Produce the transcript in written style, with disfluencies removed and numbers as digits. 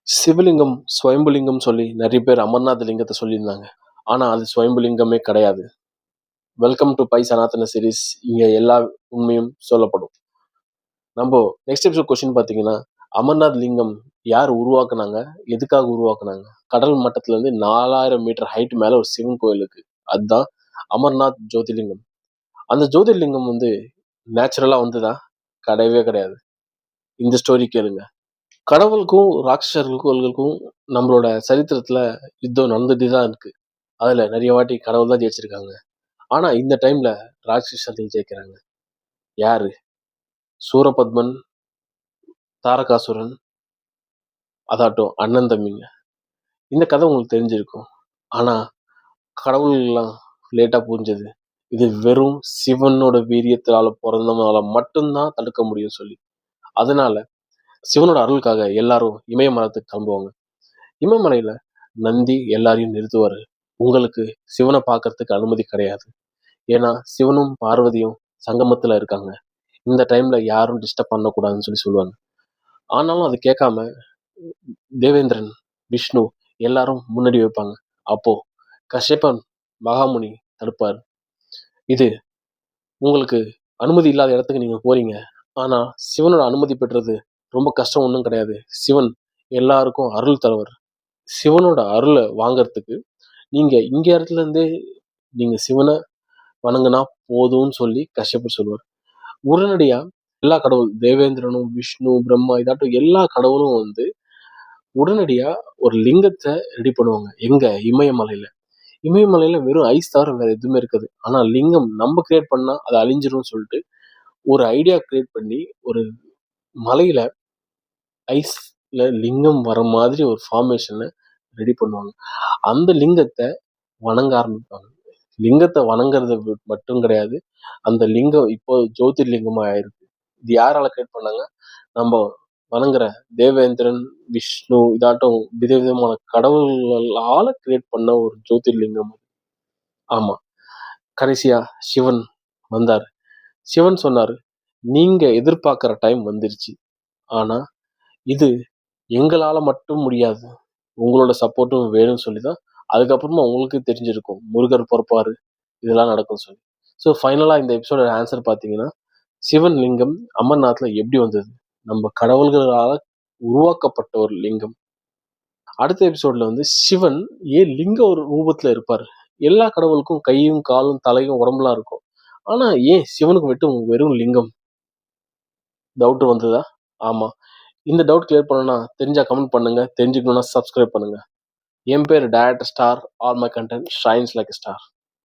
சிவலிங்கம், ஸ்வயம்புலிங்கம் சொல்லி நெறைய பேர் அமர்நாத் லிங்கத்த சொல்லியிருந்தாங்க. ஆனா அது ஸ்வயம்புலிங்கமே கிடையாது. வெல்கம் டு பை சனாதன சீரிஸ். இங்க எல்லா உண்மையும் சொல்லப்படும். நம்போ நெக்ஸ்ட் எபிசோட் கொஸ்டின் பார்த்தீங்கன்னா, அமர்நாத் லிங்கம் யார் உருவாக்குனாங்க? எதுக்காக உருவாக்குனாங்க? கடல் மட்டத்துல இருந்து 4000 மீட்டர் ஹைட் மேல ஒரு சிவன் கோயில் இருக்கு. அதுதான் அமர்நாத் ஜோதிர்லிங்கம். அந்த ஜோதிர்லிங்கம் நேச்சுரலா வந்ததா? கிடையவே கிடையாது. இந்த ஸ்டோரி கேளுங்க. கடவுளுக்கும் ராட்சசர்களுக்கும் நம்மளோட சரித்திரத்துல யுத்தம் நடந்துட்டு தான் இருக்கு. அதுல நிறைய வாட்டி கடவுள் தான் ஜெயிச்சிருக்காங்க. ஆனா இந்த டைம்ல ராட்சசர்கள் ஜெயிக்கிறாங்க. யாரு? சூரபத்மன், தாரகாசுரன், அதாட்டும் அண்ணன் தம்பிங்க. இந்த கதை உங்களுக்கு தெரிஞ்சிருக்கும். ஆனா கடவுள் எல்லாம் லேட்டா புரிஞ்சது, இது வெறும் சிவனோட வீரியத்தால பிறந்தவனால மட்டும்தான் தடுக்க முடியும் சொல்லி. அதனால சிவனோட அருளுக்காக எல்லாரும் இமயமலைக்கு கிளம்புவாங்க. இமயமலையில நந்தி எல்லாரையும் நிறுத்துவாரு. உங்களுக்கு சிவனை பார்க்கறதுக்கு அனுமதி கிடையாது. ஏன்னா சிவனும் பார்வதியும் சங்கமத்துல இருக்காங்க. இந்த டைம்ல யாரும் டிஸ்டர்ப் பண்ணக்கூடாதுன்னு சொல்லுவாங்க. ஆனாலும் அது கேட்காம தேவேந்திரன், விஷ்ணு எல்லாரும் முன்னாடி வைப்பாங்க. அப்போ கஷ்யபன் மகாமுனி தடுப்பார். இது உங்களுக்கு அனுமதி இல்லாத இடத்துக்கு நீங்க போறீங்க. ஆனா சிவனோட அனுமதி பெற்றது ரொம்ப கஷ்டம் ஒன்றும் கிடையாது. சிவன் எல்லாருக்கும் அருள் தருவர். சிவனோட அருளை வாங்கறதுக்கு நீங்க இங்க இடத்துல இருந்தே நீங்க சிவனை வணங்குனா போதும்னு சொல்லி கஷ்யப்பர் சொல்லுவார். உடனடியா எல்லா கடவுள் தேவேந்திரனும், விஷ்ணு, பிரம்மா இதாட்டும் எல்லா கடவுளும் உடனடியா ஒரு லிங்கத்தை ரெடி பண்ணுவாங்க. எங்க? இமயமலையில. இமயமலையில வெறும் ஐஸ் தவிர வேற எதுவுமே இருக்காது. ஆனா லிங்கம் நம்ம கிரியேட் பண்ணா அது அழிஞ்சிரும் சொல்லிட்டு ஒரு ஐடியா கிரியேட் பண்ணி ஒரு மலையில ஐஸ்ல லிங்கம் வர மாதிரி ஒரு ஃபார்மேஷனை ரெடி பண்ணுவாங்க. அந்த லிங்கத்தை வணங்க ஆரம்பிப்பாங்க. லிங்கத்தை வணங்குறது மட்டும் கிடையாது, அந்த லிங்கம் இப்போ ஜோதிர்லிங்கமா ஆயிருக்கு. இது யாரால கிரியேட் பண்ணாங்க? நம்ம வணங்குற தேவேந்திரன், விஷ்ணு இதாட்டும் விதவிதமான கடவுள்களால கிரியேட் பண்ண ஒரு ஜோதிர்லிங்கம். ஆமா, கடைசியா சிவன் வந்தாரு. சிவன் சொன்னாரு, நீங்க எதிர்பார்க்கிற டைம் வந்துருச்சு. ஆனா இது எங்களால மட்டும் முடியாது, உங்களோட சப்போர்ட்டும் வேணும்னு சொல்லிதான் அதுக்கப்புறமா உங்களுக்கு தெரிஞ்சிருக்கும் முருகர் பொறுப்பாரு, இதெல்லாம் நடக்கும் சொல்லி. ஸோ ஃபைனலா இந்த எபிசோட ஆன்சர் பார்த்தீங்கன்னா, சிவன் லிங்கம் அமர்நாத்ல எப்படி வந்தது? நம்ம கடவுள்களால உருவாக்கப்பட்ட ஒரு லிங்கம். அடுத்த எபிசோட்ல சிவன் ஏன் லிங்க ஒரு ரூபத்துல இருப்பாரு? எல்லா கடவுளுக்கும் கையும் காலும் தலையும் உடம்புலாம் இருக்கும். ஆனா ஏன் சிவனுக்கு மட்டும் வெறும் லிங்கம்? டவுட் வந்ததா? ஆமா. இந்த டவுட் கிளியர் பண்ணணும்னா தெரிஞ்சா கமெண்ட் பண்ணுங்க. தெரிஞ்சுக்கணும்னா சப்ஸ்கிரைப் பண்ணுங்க. என் பேர் director star. All my content shines like star.